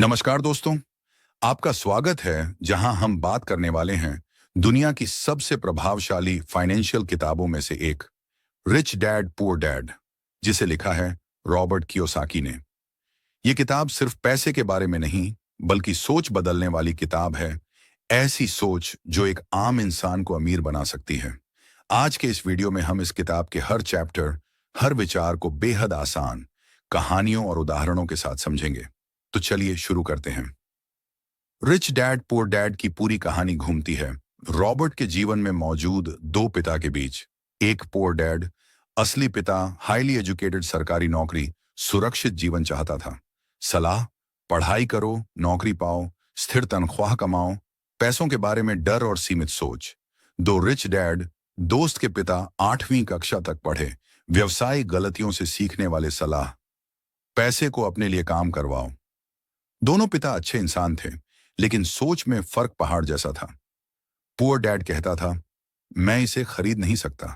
नमस्कार दोस्तों, आपका स्वागत है जहां हम बात करने वाले हैं दुनिया की सबसे प्रभावशाली फाइनेंशियल किताबों में से एक, रिच डैड पुअर डैड, जिसे लिखा है रॉबर्ट कियोसाकी ने। यह किताब सिर्फ पैसे के बारे में नहीं, बल्कि सोच बदलने वाली किताब है, ऐसी सोच जो एक आम इंसान को अमीर बना सकती है। आज के इस वीडियो में हम इस किताब के हर चैप्टर, हर विचार को बेहद आसान कहानियों और उदाहरणों के साथ समझेंगे। तो चलिए शुरू करते हैं। रिच डैड पुअर डैड की पूरी कहानी घूमती है रॉबर्ट के जीवन में मौजूद दो पिता के बीच। एक पुअर डैड, असली पिता, हाईली एजुकेटेड, सरकारी नौकरी, सुरक्षित जीवन चाहता था। सलाह, पढ़ाई करो, नौकरी पाओ, स्थिर तनख्वाह कमाओ, पैसों के बारे में डर और सीमित सोच। दो रिच डैड, दोस्त के पिता, 8वीं कक्षा तक पढ़े, व्यवसायिक गलतियों से सीखने वाले, सलाह, पैसे को अपने लिए काम करवाओ। दोनों पिता अच्छे इंसान थे, लेकिन सोच में फर्क पहाड़ जैसा था। पुअर डैड कहता था, मैं इसे खरीद नहीं सकता।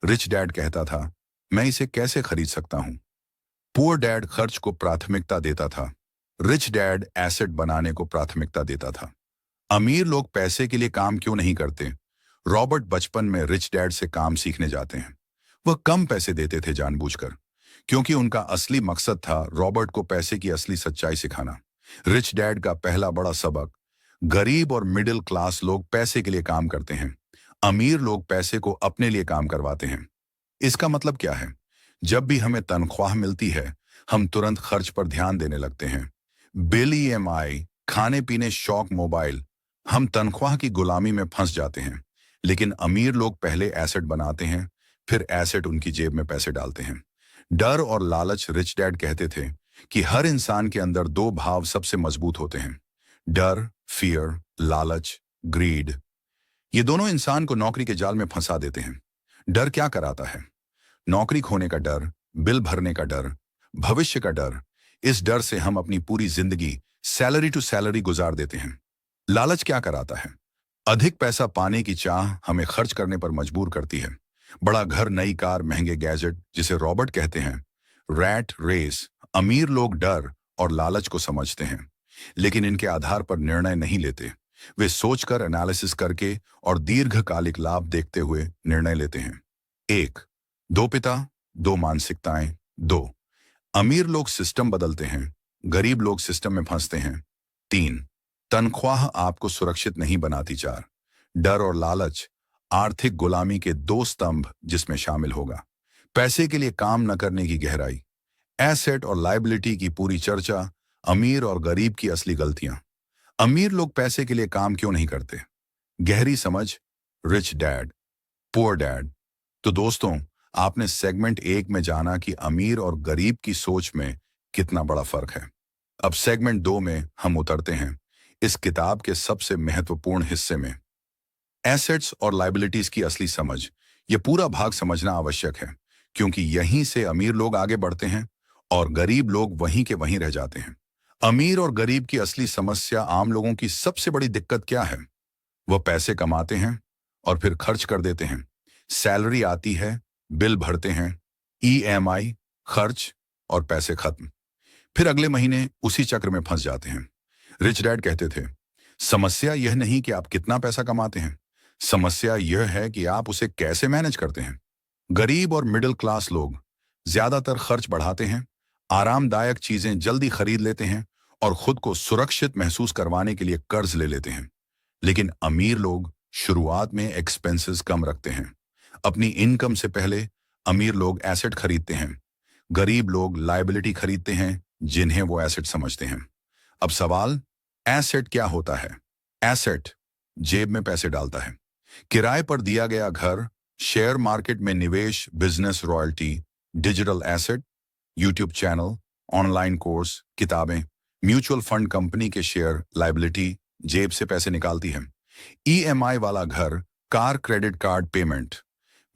रिच डैड कहता था, मैं इसे कैसे खरीद सकता हूं। पुअर डैड खर्च को प्राथमिकता देता था, रिच डैड एसेट बनाने को प्राथमिकता देता था। अमीर लोग पैसे के लिए काम क्यों नहीं करते? रॉबर्ट बचपन में रिच डैड से काम सीखने जाते हैं। वह कम पैसे देते थे जानबूझकर, क्योंकि उनका असली मकसद था रॉबर्ट को पैसे की असली सच्चाई सिखाना। रिच डैड का पहला बड़ा सबक, गरीब और मिडिल क्लास लोग पैसे के लिए काम करते हैं, अमीर लोग पैसे को अपने लिए काम करवाते हैं। इसका मतलब क्या है? जब भी हमें तनख्वाह मिलती है, हम तुरंत खर्च पर ध्यान देने लगते हैं। बिल, ईएमआई, खाने पीने, शौक, मोबाइल। हम तनख्वाह की गुलामी में फंस जाते हैं। लेकिन अमीर लोग पहले एसेट बनाते हैं, फिर एसेट उनकी जेब में पैसे डालते हैं। डर और लालच। रिच डैड कहते थे कि हर इंसान के अंदर दो भाव सबसे मजबूत होते हैं, डर, फियर, लालच, ग्रीड। ये दोनों इंसान को नौकरी के जाल में फंसा देते हैं। डर क्या कराता है? नौकरी खोने का डर, बिल भरने का डर, भविष्य का डर। इस डर से हम अपनी पूरी जिंदगी सैलरी टू सैलरी गुजार देते हैं। लालच क्या कराता है? अधिक पैसा पाने की चाह हमें खर्च करने पर मजबूर करती है। बड़ा घर, नई कार, महंगे गैजेट, जिसे रॉबर्ट कहते हैं रैट रेस। अमीर लोग डर और लालच को समझते हैं, लेकिन इनके आधार पर निर्णय नहीं लेते। वे सोचकर, एनालिसिस करके और दीर्घकालिक लाभ देखते हुए निर्णय लेते हैं। एक, दो पिता, दो मानसिकताएं। दो, अमीर लोग सिस्टम बदलते हैं, गरीब लोग सिस्टम में फंसते हैं। तीन, तनख्वाह आपको सुरक्षित नहीं बनाती। चार, डर और लालच आर्थिक गुलामी के दो स्तंभ जिसमें शामिल होगा। पैसे के लिए काम न करने की गहराई, एसेट और लायबिलिटी की पूरी चर्चा, अमीर और गरीब की असली गलतियां। अमीर लोग पैसे के लिए काम क्यों नहीं करते? गहरी समझ, रिच डैड पुअर डैड। तो दोस्तों, आपने सेगमेंट 1 में जाना कि अमीर और गरीब की सोच में कितना बड़ा फर्क है। अब सेगमेंट 2 में हम उतरते हैं इस किताब के सबसे महत्वपूर्ण हिस्से में, एसेट्स और लायबिलिटीज की असली समझ। यह पूरा भाग समझना आवश्यक है, क्योंकि यहीं से अमीर लोग आगे बढ़ते हैं और गरीब लोग वहीं के वहीं रह जाते हैं। अमीर और गरीब की असली समस्या, आम लोगों की सबसे बड़ी दिक्कत क्या है? वह पैसे कमाते हैं और फिर खर्च कर देते हैं। सैलरी आती है, बिल भरते हैं, ईएमआई, खर्च और पैसे खत्म। फिर अगले महीने उसी चक्र में फंस जाते हैं। रिच डैड कहते थे, समस्या यह नहीं कि आप कितना पैसा कमाते हैं, समस्या यह है कि आप उसे कैसे मैनेज करते हैं। गरीब और मिडिल क्लास लोग ज्यादातर खर्च बढ़ाते हैं, आरामदायक चीजें जल्दी खरीद लेते हैं और खुद को सुरक्षित महसूस करवाने के लिए कर्ज ले लेते हैं। लेकिन अमीर लोग शुरुआत में एक्सपेंसेस कम रखते हैं। अपनी इनकम से पहले अमीर लोग एसेट खरीदते हैं, गरीब लोग लायबिलिटी खरीदते हैं जिन्हें वो एसेट समझते हैं। अब सवाल, एसेट क्या होता है? एसेट जेब में पैसे डालता है। किराए पर दिया गया घर, शेयर मार्केट में निवेश, business royalty. Digital asset, YouTube channel, online course, किताबें। म्यूचुअल फंड कंपनी के शेयर, लायबिलिटी, जेब से पैसे निकालती है। ईएमआई वाला घर, कार, क्रेडिट कार्ड पेमेंट।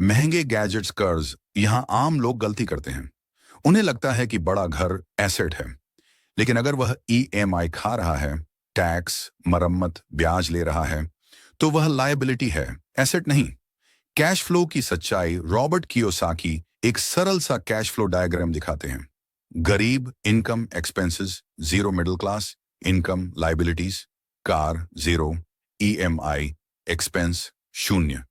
महंगे गैजेट्स, कर्ज। यहां आम लोग गलती करते हैं। उन्हें लगता है कि बड़ा घर एसेट है, लेकिन अगर वह ईएमआई खा रहा है, टैक्स, मरम्मत, ब्याज ले रहा है, तो वह लायबिलिटी है, एसेट नहीं। कैश फ्लो की सच्चाई। रॉबर्ट कियोसाकी एक सरल सा कैश फ्लो डायग्राम दिखाते हैं। गरीब, income, expenses, zero, middle class. Income, liabilities, car 0, EMI, expense 0।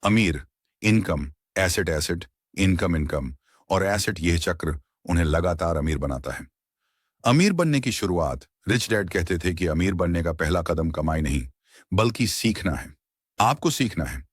अमीर, income, asset asset, income income और एसेट, यह चक्र उन्हें लगातार अमीर बनाता है। अमीर बनने की शुरुआत, रिच डैड कहते थे कि अमीर बनने का पहला कदम कमाई नहीं, बल्कि सीखना है। आपको सीखना है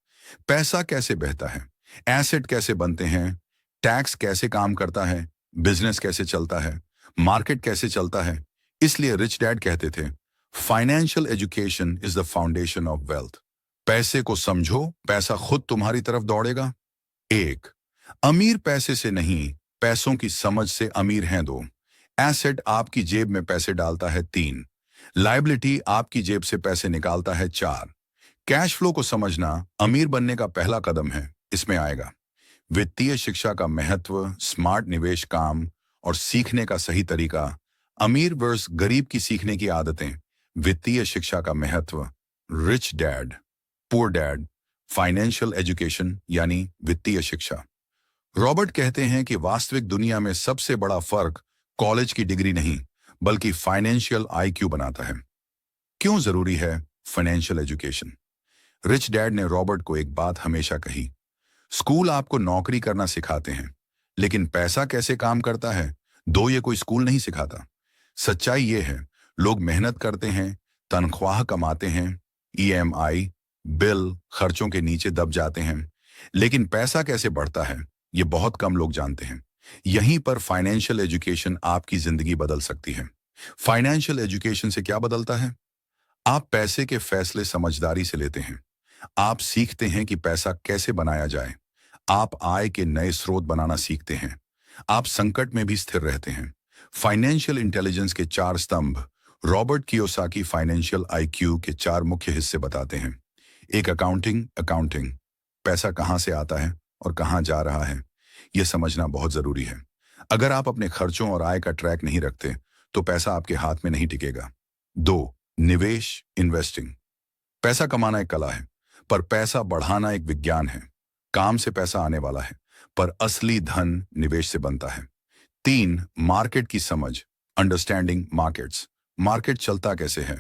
पैसा कैसे बहता है, एसेट कैसे बनते हैं, टैक्स कैसे काम करता है, बिजनेस कैसे चलता है, मार्केट कैसे चलता है। इसलिए रिच डैड कहते थे, financial education is the foundation of wealth. पैसे को समझो, पैसा खुद तुम्हारी तरफ दौड़ेगा। एक, अमीर पैसे से नहीं, पैसों की समझ से अमीर हैं। 2, एसेट आपकी जेब में पैसे डालता है। 3, लायबिलिटी आपकी जेब से पैसे निकालता है। 4, कैश फ्लो को समझना अमीर बनने का पहला कदम है। इसमें आएगा वित्तीय शिक्षा का महत्व, स्मार्ट निवेश, काम और सीखने का सही तरीका, अमीर वर्स गरीब की सीखने की आदतें, वित्तीय शिक्षा का महत्व, rich dad poor dad, financial education यानी वित्तीय शिक्षा। रॉबर्ट कहते हैं कि वास्तविक दुनिया में सबसे बड़ा फर्क कॉलेज की डिग्री नहीं, बल्कि फाइनेंशियल आईक्यू बनाता है। क्यों जरूरी है फाइनेंशियल एजुकेशन? रिच डैड ने रॉबर्ट को एक बात हमेशा कही, स्कूल आपको नौकरी करना सिखाते हैं, लेकिन पैसा कैसे काम करता है, ये कोई स्कूल नहीं सिखाता। सच्चाई ये है, लोग मेहनत करते हैं, तनख्वाह कमाते हैं, ईएमआई, बिल, खर्चों के नीचे दब जाते हैं, लेकिन पैसा कैसे बढ़ता है, ये बहुत कम लोग जानते हैं। यहीं पर फाइनेंशियल एजुकेशन आपकी जिंदगी बदल सकती है। फाइनेंशियल एजुकेशन से क्या बदलता है? आप पैसे के फैसले समझदारी से लेते हैं। आप सीखते हैं कि पैसा कैसे बनाया जाए। आप आय के नए स्रोत बनाना सीखते हैं। आप संकट में भी स्थिर रहते हैं। फाइनेंशियल इंटेलिजेंस के 4 स्तंभ रॉबर्ट कियोसाकी फाइनेंशियल आईक्यू के 4 मुख्य हिस्से बताते हैं। एक, अकाउंटिंग, पैसा कहां से आता है और कहां जा रहा है, यह समझना बहुत जरूरी है। अगर आप अपने खर्चों और आय का ट्रैक नहीं रखते तो पैसा आपके हाथ में नहीं टिकेगा। 2, निवेश, इन्वेस्टिंग, पैसा कमाना एक कला है, पर पैसा बढ़ाना एक विज्ञान है। काम से पैसा आने वाला है, पर असली धन निवेश से बनता है। 3, मार्केट की समझ, अंडरस्टैंडिंग मार्केट्स, मार्केट चलता कैसे है,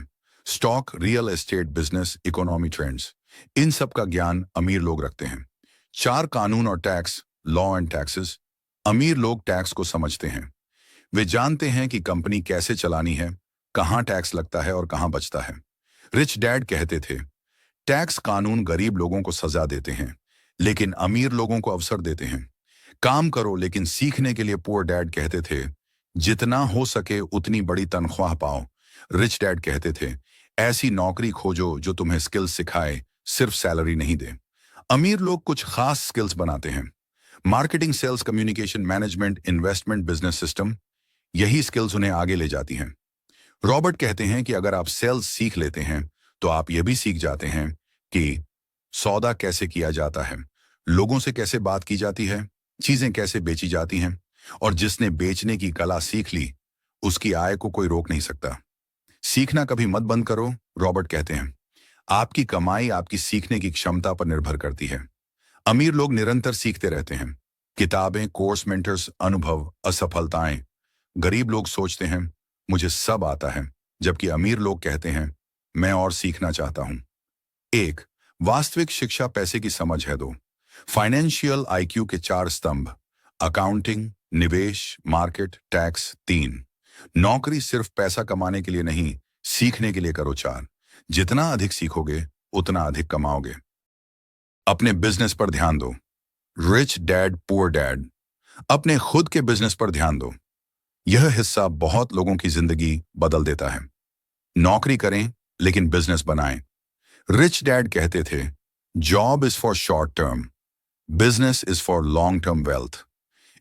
stock, real estate, business, economy, trends, इन सब का ज्ञान अमीर लोग रखते हैं। 4, कानून और टैक्स, लॉ एंड टैक्सेस, अमीर लोग टैक्स को समझते हैं। वे जानते हैं कि कंपनी कैसे चलानी है, कहां टैक्स लगता है और कहां बचता है। रिच डैड कहते थे, टैक्स कानून गरीब लोगों को सजा देते हैं, लेकिन अमीर लोगों को अवसर देते हैं। काम करो लेकिन सीखने के लिए पुअर डैड कहते थे, जितना हो सके उतनी बड़ी तनख्वाह पाओ। रिच डैड कहते थे, ऐसी नौकरी खोजो जो तुम्हें स्किल्स सिखाए, सिर्फ सैलरी नहीं दे। अमीर लोग कुछ खास स्किल्स बनाते हैं, marketing, sales, communication, management, investment, business system, यही स्किल्स उन्हें आगे ले जाती हैं। रॉबर्ट कहते हैं कि अगर आप सेल्स सीख लेते हैं तो आप यह भी सीख जाते हैं कि सौदा कैसे किया जाता है, लोगों से कैसे बात की जाती है, चीजें कैसे बेची जाती हैं, और जिसने बेचने की कला सीख ली उसकी आय को कोई रोक नहीं सकता। सीखना कभी मत बंद करो, रॉबर्ट कहते हैं। आपकी कमाई आपकी सीखने की क्षमता पर निर्भर करती है। अमीर लोग निरंतर सीखते रहते हैं, किताबें, कोर्स, मेंटर्स, अनुभव, असफलताएं। गरीब लोग सोचते हैं मुझे सब आता है, जबकि अमीर लोग कहते हैं मैं और सीखना चाहता हूं। 1, वास्तविक शिक्षा पैसे की समझ है। 2, फाइनेंशियल आईक्यू के 4 स्तंभ, अकाउंटिंग, निवेश, मार्केट, टैक्स। 3, नौकरी सिर्फ पैसा कमाने के लिए नहीं, सीखने के लिए करो। 4, जितना अधिक सीखोगे उतना अधिक कमाओगे। अपने बिजनेस पर ध्यान दो, रिच डैड पुअर डैड, अपने खुद के बिजनेस पर ध्यान दो। यह हिस्सा बहुत लोगों की जिंदगी बदल देता है। नौकरी करें लेकिन बिजनेस बनाएं। रिच डैड कहते थे, job is for short term, business is for long term wealth.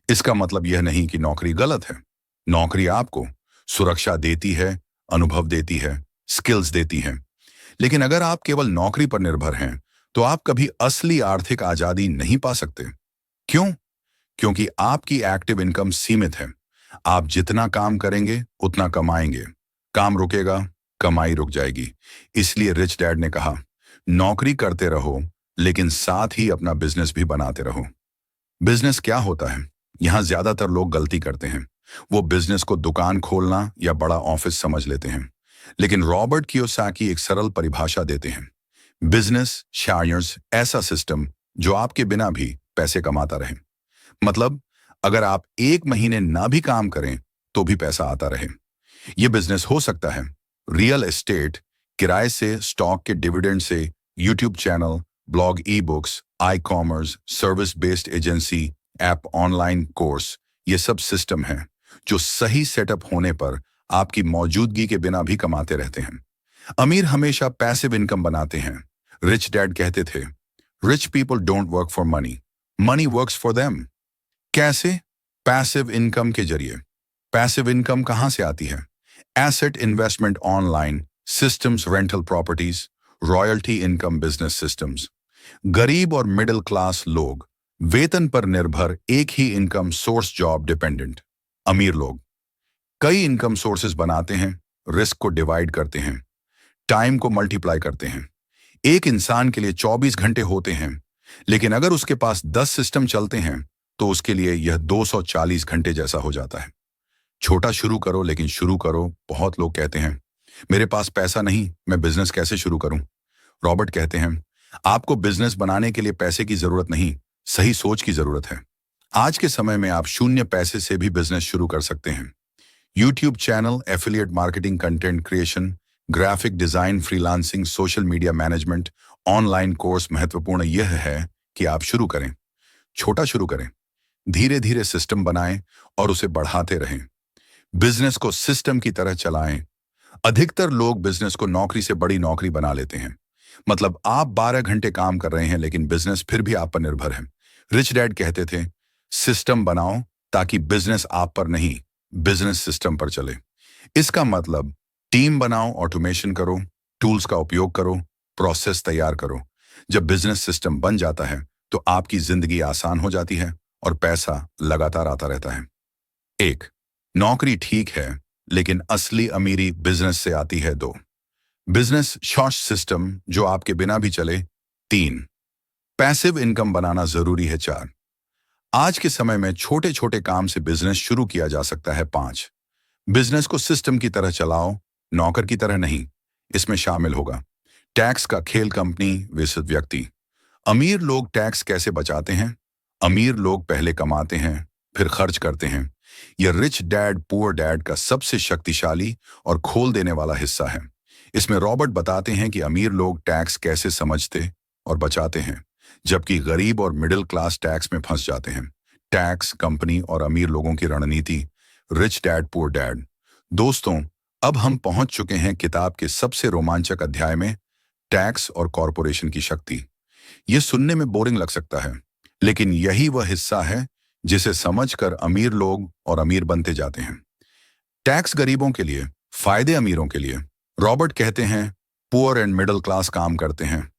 इसका मतलब यह नहीं कि नौकरी गलत है। नौकरी आपको सुरक्षा देती है, अनुभव देती है, स्किल्स देती है, लेकिन अगर आप केवल नौकरी पर निर्भर हैं तो आप कभी असली आर्थिक आजादी नहीं पा सकते। क्यों? क्योंकि आपकी एक्टिव इनकम सीमित है। आप जितना काम करेंगे उतना कमाएंगे। काम रुकेगा, कमाई रुक जाएगी। इसलिए रिच डैड ने कहा, नौकरी करते रहो लेकिन साथ ही अपना बिजनेस भी बनाते रहो। बिजनेस क्या होता है? यहां ज्यादातर लोग गलती करते हैं। वो बिजनेस को दुकान खोलना या बड़ा ऑफिस समझ लेते हैं। लेकिन रॉबर्ट कियोसाकी एक सरल परिभाषा देते हैं। बिजनेस शायर्स ऐसा सिस्टम जो आपके बिना भी पैसे कमाता रहे। मतलब अगर आप एक महीने ना भी काम करें तो भी पैसा आता रहे। यह बिजनेस हो सकता है रियल एस्टेट, किराए से, स्टॉक के डिविडेंड से, YouTube channel, blog, ebooks, ecommerce, service based agency, app, online course. ये सब सिस्टम है जो सही सेटअप होने पर आपकी मौजूदगी के बिना भी कमाते रहते हैं। अमीर हमेशा पैसिव इनकम बनाते हैं। रिच डैड कहते थे, rich people don't work for money, money works for them. कैसे? पैसिव इनकम के जरिए। पैसिव इनकम कहां से आती है? Asset investment, online systems, rental properties, royalty income, business systems. गरीब और मिडिल क्लास लोग वेतन पर निर्भर एक ही इनकम सोर्स, जॉब डिपेंडेंट। अमीर लोग कई इनकम सोर्सेज बनाते हैं, रिस्क को डिवाइड करते हैं, टाइम को मल्टीप्लाई करते हैं। एक इंसान के लिए 24 घंटे होते हैं, लेकिन अगर उसके पास 10 सिस्टम चलते हैं तो उसके लिए यह 240 घंटे जैसा हो जाता है। छोटा शुरू करो, लेकिन शुरू करो। बहुत लोग कहते हैं, मेरे पास पैसा नहीं, मैं बिजनेस कैसे शुरू करूं? रॉबर्ट कहते हैं, आपको बिजनेस बनाने के लिए पैसे की जरूरत नहीं, सही सोच की जरूरत है। आज के समय में आप शून्य पैसे से भी बिजनेस शुरू कर सकते हैं। YouTube channel, affiliate marketing, content creation, graphic design, freelancing, social media management, online course. महत्वपूर्ण यह है कि आप शुरू करें, छोटा शुरू करें, धीरे धीरे सिस्टम बनाएं और उसे बढ़ाते रहें। बिजनेस को सिस्टम की तरह चलाएं। अधिकतर लोग बिजनेस को नौकरी से बड़ी नौकरी बना लेते हैं। मतलब आप 12 घंटे काम कर रहे हैं लेकिन बिजनेस फिर भी आप पर निर्भर है। रिच डैड कहते थे, सिस्टम बनाओ ताकि बिजनेस आप पर नहीं, बिजनेस सिस्टम पर चले। इसका मतलब टीम बनाओ, ऑटोमेशन करो, टूल्स का उपयोग करो, प्रोसेस तैयार करो। जब बिजनेस सिस्टम बन जाता है तो आपकी जिंदगी आसान हो जाती है और पैसा लगातार आता रहता है। एक, नौकरी ठीक है लेकिन असली अमीरी बिजनेस से आती है। दो, बिजनेस शॉर्ट सिस्टम जो आपके बिना भी चले। तीन, पैसिव इनकम बनाना जरूरी है। चार, आज के समय में छोटे छोटे काम से बिजनेस शुरू किया जा सकता है। पांच, बिजनेस को सिस्टम की तरह चलाओ, नौकर की तरह नहीं। इसमें शामिल होगा टैक्स का खेल, कंपनी विशेष व्यक्ति। अमीर लोग टैक्स कैसे बचाते हैं? अमीर लोग पहले कमाते हैं फिर खर्च करते हैं। यह रिच डैड पुअर डैड का सबसे शक्तिशाली और खोल देने वाला हिस्सा है। इसमें रॉबर्ट बताते हैं कि अमीर लोग टैक्स कैसे समझते और बचाते हैं, जबकि गरीब और मिडिल क्लास टैक्स में फंस जाते हैं। टैक्स, कंपनी और अमीर लोगों की रणनीति, रिच डैड पुअर डैड। दोस्तों, अब हम पहुंच चुके हैं किताब के सबसे रोमांचक अध्याय में, टैक्स और कॉरपोरेशन की शक्ति। यह सुनने में बोरिंग लग सकता है, लेकिन यही वह हिस्सा है जिसे समझकर अमीर लोग और अमीर बनते जाते हैं। टैक्स गरीबों के लिए, फायदे अमीरों के लिए। रॉबर्ट कहते हैं, पुअर एंड मिडिल क्लास काम करते हैं,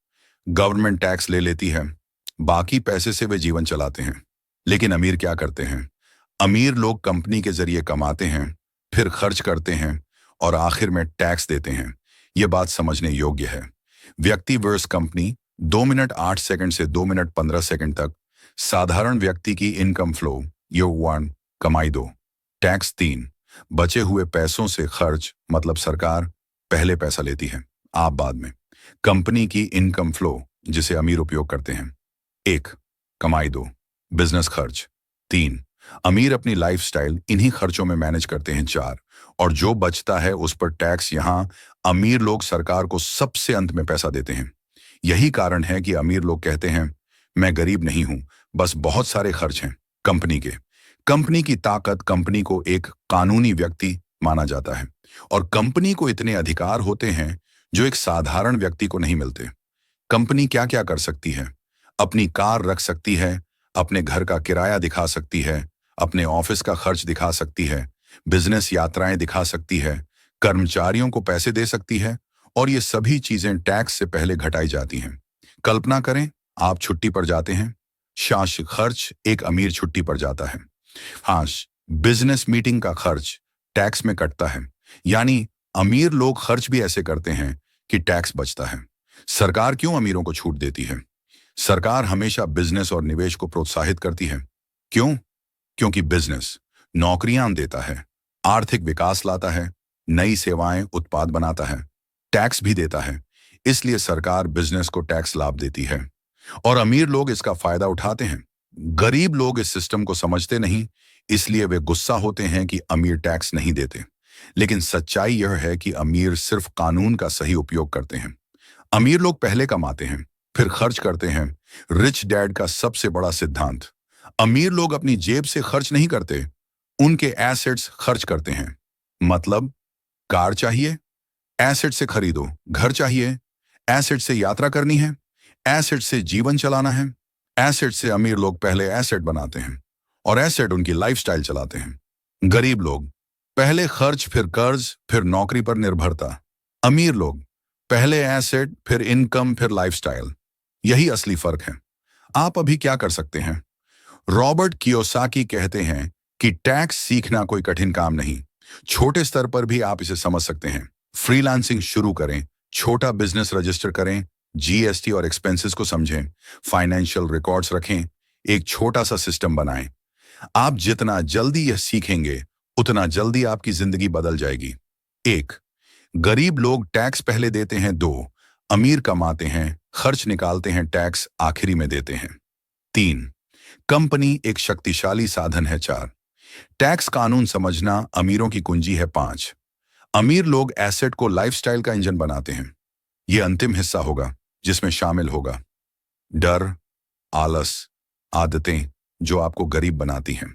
गवर्नमेंट टैक्स ले लेती है, बाकी पैसे से वे जीवन चलाते हैं। लेकिन अमीर क्या करते हैं? अमीर लोग कंपनी के जरिए कमाते हैं, फिर खर्च करते हैं और आखिर में टैक्स देते हैं। यह बात समझने योग्य है। व्यक्ति वर्स कंपनी, 2 मिनट 8 सेकंड से 2 मिनट 15 सेकंड तक। साधारण व्यक्ति की इनकम फ्लो, योग 1, कमाई 2, टैक्स 3, बचे हुए पैसों से खर्च, मतलब सरकार पहले पैसा लेती है, आप बाद में। कंपनी की इनकम फ्लो जिसे अमीर उपयोग करते हैं, 1, कमाई 2, बिजनेस खर्च 3, अमीर अपनी लाइफस्टाइल इन्हीं खर्चों में मैनेज करते हैं 4, और जो बचता है उस पर टैक्स। यहां अमीर लोग सरकार को सबसे अंत में पैसा देते हैं। यही कारण है कि अमीर लोग कहते हैं, मैं गरीब नहीं हूं, बस बहुत सारे खर्च हैं कंपनी के। कंपनी की ताकत, कंपनी को एक कानूनी व्यक्ति माना जाता है और कंपनी को इतने अधिकार होते हैं जो एक साधारण व्यक्ति को नहीं मिलते। कंपनी क्या क्या कर सकती है? अपनी कार रख सकती है, अपने घर का किराया दिखा सकती है, अपने ऑफिस का खर्च दिखा सकती है, बिजनेस यात्राएं दिखा सकती है, कर्मचारियों को पैसे दे सकती है, और ये सभी चीजें टैक्स से पहले घटाई जाती हैं। कल्पना करें, आप छुट्टी पर जाते हैं, शाश खर्च एक अमीर छुट्टी पर जाता है। हाँ, बिजनेस मीटिंग का खर्च टैक्स में कटता है। यानी अमीर लोग खर्च भी ऐसे करते हैं कि टैक्स बचता है। सरकार क्यों अमीरों को छूट देती है? सरकार हमेशा बिजनेस और निवेश को प्रोत्साहित करती है। क्यों? क्योंकि बिजनेस नौकरियां देता है, आर्थिक विकास लाता है, नई सेवाएं, उत्पाद बनाता है, टैक्स भी देता है। इसलिए सरकार बिजनेस को टैक्स लाभ देती है और अमीर लोग इसका फायदा उठाते हैं। गरीब लोग इस सिस्टम को समझते नहीं, इसलिए वे गुस्सा होते हैं कि अमीर टैक्स नहीं देते। लेकिन सच्चाई यह है कि अमीर सिर्फ कानून का सही उपयोग करते हैं। अमीर लोग पहले कमाते हैं, फिर खर्च करते हैं। रिच डैड का सबसे बड़ा सिद्धांत, अमीर लोग अपनी जेब से खर्च नहीं करते, उनके एसेट्स खर्च करते हैं। मतलब, कार चाहिए, एसेट से खरीदो। घर चाहिए, एसेट से यात्रा करनी है, एसेट से जीवन चलाना है। एसेट से अमीर लोग पहले एसेट बनाते हैं और एसेट उनकी लाइफस्टाइल चलाते हैं। गरीब लोग पहले खर्च, फिर कर्ज, फिर नौकरी पर निर्भरता। अमीर लोग पहले एसेट, फिर इनकम, फिर लाइफस्टाइल। यही असली फर्क है। आप अभी क्या कर सकते हैं? रॉबर्ट कियोसाकी कहते हैं कि टैक्स सीखना कोई कठिन काम नहीं। छोटे स्तर पर भी आप इसे समझ सकते हैं। फ्रीलांसिंग शुरू करें, छोटा बिजनेस रजिस्टर करें, जीएसटी और एक्सपेंसेस को समझें, फाइनेंशियल रिकॉर्ड्स रखें, एक छोटा सा सिस्टम बनाएं। आप जितना जल्दी यह सीखेंगे, उतना जल्दी आपकी जिंदगी बदल जाएगी। 1, गरीब लोग टैक्स पहले देते हैं। 2, अमीर कमाते हैं, खर्च निकालते हैं, टैक्स आखिरी में देते हैं। 3, कंपनी एक शक्तिशाली साधन है। 4, टैक्स कानून समझना अमीरों की कुंजी है। 5, अमीर लोग एसेट को लाइफस्टाइल का इंजन बनाते हैं। यह अंतिम हिस्सा होगा जिसमें शामिल होगा डर, आलस, आदतें जो आपको गरीब बनाती हैं।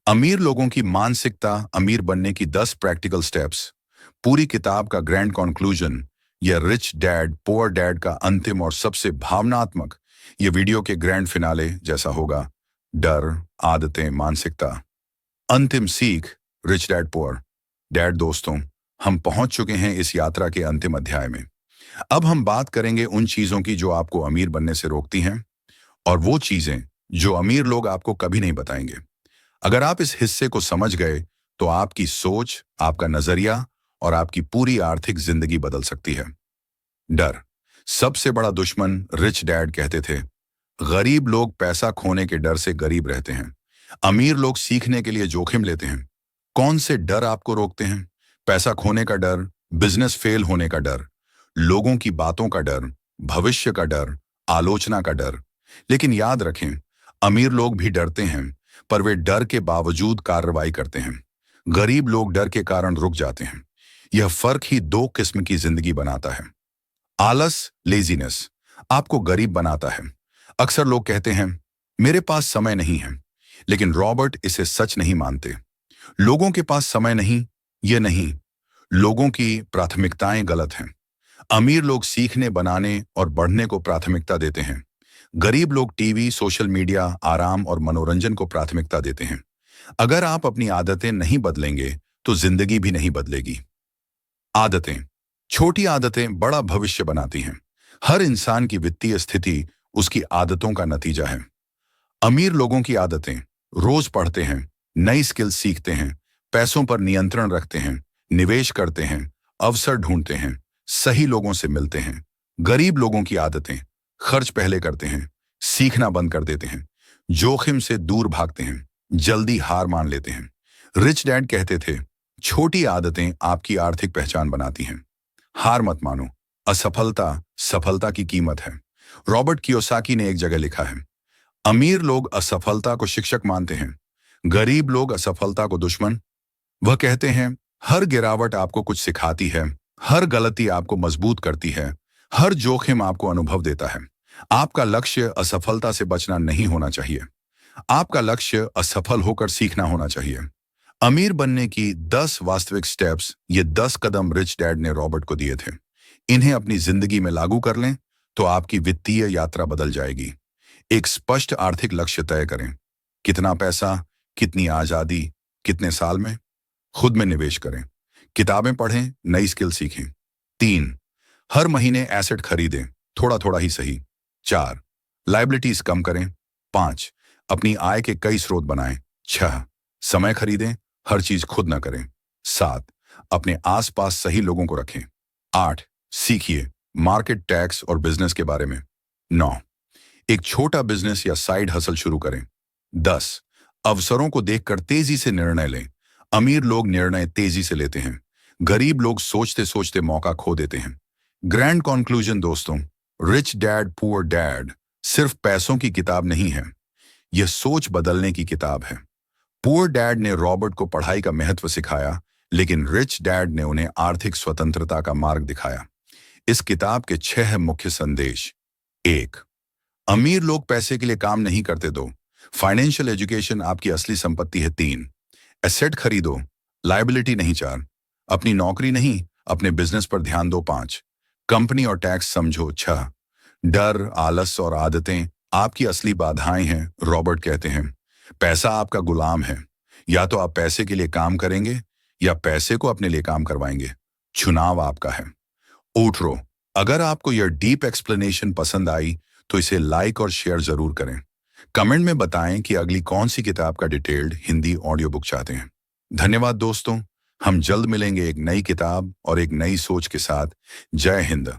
अमीर लोगों की मानसिकता, अमीर बनने की 10 प्रैक्टिकल स्टेप्स। पूरी किताब का ग्रैंड कंक्लूजन, यह रिच डैड पुअर डैड का अंतिम और सबसे भावनात्मक, यह वीडियो के ग्रैंड फिनाले जैसा होगा। डर, आदतें, मानसिकता। अंतिम सीख, रिच डैड पुअर डैड। दोस्तों, हम पहुंच चुके हैं इस यात्रा के अंतिम अध्याय में। अब हम बात करेंगे उन चीजों की जो आपको अमीर बनने से रोकती हैं और वो चीजें जो अमीर लोग आपको कभी नहीं बताएंगे। अगर आप इस हिस्से को समझ गए तो आपकी सोच, आपका नजरिया और आपकी पूरी आर्थिक जिंदगी बदल सकती है। डर सबसे बड़ा दुश्मन, रिच डैड कहते थे। गरीब लोग पैसा खोने के डर से गरीब रहते हैं। अमीर लोग सीखने के लिए जोखिम लेते हैं। कौन से डर आपको रोकते हैं? पैसा खोने का डर, बिजनेस फेल होने का डर, लोगों की बातों का डर, भविष्य का डर, आलोचना का डर। लेकिन याद रखें, अमीर लोग भी डरते हैं, पर वे डर के बावजूद कार्रवाई करते हैं। गरीब लोग डर के कारण रुक जाते हैं। यह फर्क ही 2 किस्म की जिंदगी बनाता है। आलस, लेजीनेस, आपको गरीब बनाता है। अक्सर लोग कहते हैं, मेरे पास समय नहीं है, लेकिन रॉबर्ट इसे सच नहीं मानते। लोगों के पास समय नहीं, ये नहीं, लोगों की प्राथमिकताएं गलत हैं। अमीर लोग सीखने, बनाने और बढ़ने को प्राथमिकता देते हैं। गरीब लोग टीवी, सोशल मीडिया, आराम और मनोरंजन को प्राथमिकता देते हैं। अगर आप अपनी आदतें नहीं बदलेंगे तो जिंदगी भी नहीं बदलेगी। आदतें, छोटी आदतें बड़ा भविष्य बनाती हैं। हर इंसान की वित्तीय स्थिति उसकी आदतों का नतीजा है। अमीर लोगों की आदतें, रोज पढ़ते हैं, नई स्किल्स सीखते हैं, पैसों पर नियंत्रण रखते हैं, निवेश करते हैं, अवसर ढूंढते हैं, सही लोगों से मिलते हैं। गरीब लोगों की आदतें, खर्च पहले करते हैं, सीखना बंद कर देते हैं, जोखिम से दूर भागते हैं, जल्दी हार मान लेते हैं। रिच डैड कहते थे, छोटी आदतें आपकी आर्थिक पहचान बनाती हैं। हार मत मानो, असफलता सफलता की कीमत है। रॉबर्ट कियोसाकी ने एक जगह लिखा है, अमीर लोग असफलता को शिक्षक मानते हैं, गरीब लोग असफलता को दुश्मन। वह कहते हैं, हर गिरावट आपको कुछ सिखाती है, हर गलती आपको मजबूत करती है, हर जोखिम आपको अनुभव देता है। आपका लक्ष्य असफलता से बचना नहीं होना चाहिए। आपका लक्ष्य असफल होकर सीखना होना चाहिए। अमीर बनने की 10 वास्तविक स्टेप्स, ये 10 कदम रिच डैड ने रॉबर्ट को दिए थे। इन्हें अपनी जिंदगी में लागू कर लें तो आपकी वित्तीय यात्रा बदल जाएगी। एक स्पष्ट आर्थिक लक्ष्य तय करें। कितना पैसा, कितनी आजादी, कितने साल में? खुद में निवेश करें। किताबें पढ़ें, नई स्किल सीखें। 3, हर महीने एसेट खरीदें, थोड़ा थोड़ा ही सही। 4, लायबिलिटीज कम करें। 5, अपनी आय के कई स्रोत बनाएं। 6, समय खरीदें, हर चीज खुद न करें। 7, अपने आसपास सही लोगों को रखें। 8, सीखिए मार्केट, टैक्स और बिजनेस के बारे में। 9, एक छोटा बिजनेस या साइड हसल शुरू करें। 10, अवसरों को देखकर तेजी से निर्णय लें। अमीर लोग निर्णय तेजी से लेते हैं, गरीब लोग सोचते सोचते मौका खो देते हैं। ग्रैंड कॉन्क्लूजन दोस्तों, रिच डैड पुअर डैड सिर्फ पैसों की किताब नहीं है, यह सोच बदलने की किताब है। पुअर डैड ने रॉबर्ट को पढ़ाई का महत्व सिखाया, लेकिन रिच डैड ने उन्हें आर्थिक स्वतंत्रता का मार्ग दिखाया। इस किताब के 6 मुख्य संदेश। 1, अमीर लोग पैसे के लिए काम नहीं करते। 2, फाइनेंशियल एजुकेशन आपकी असली संपत्ति है। 3, एसेट खरीदो, लायबिलिटी नहीं। 4, अपनी नौकरी नहीं, अपने बिजनेस पर ध्यान दो। 5, कंपनी और टैक्स समझो। 6, डर, आलस और आदतें आपकी असली बाधाएं हैं। रॉबर्ट कहते हैं, पैसा आपका गुलाम है। या तो आप पैसे के लिए काम करेंगे या पैसे को अपने लिए काम करवाएंगे। चुनाव आपका है। ओट्रो, अगर आपको यह डीप एक्सप्लेनेशन पसंद आई तो इसे लाइक और शेयर जरूर करें। कमेंट में बताएं कि अगली कौन सी किताब का डिटेल्ड हिंदी ऑडियो बुक चाहते हैं। धन्यवाद दोस्तों, हम जल्द मिलेंगे एक नई किताब और एक नई सोच के साथ। जय हिंद।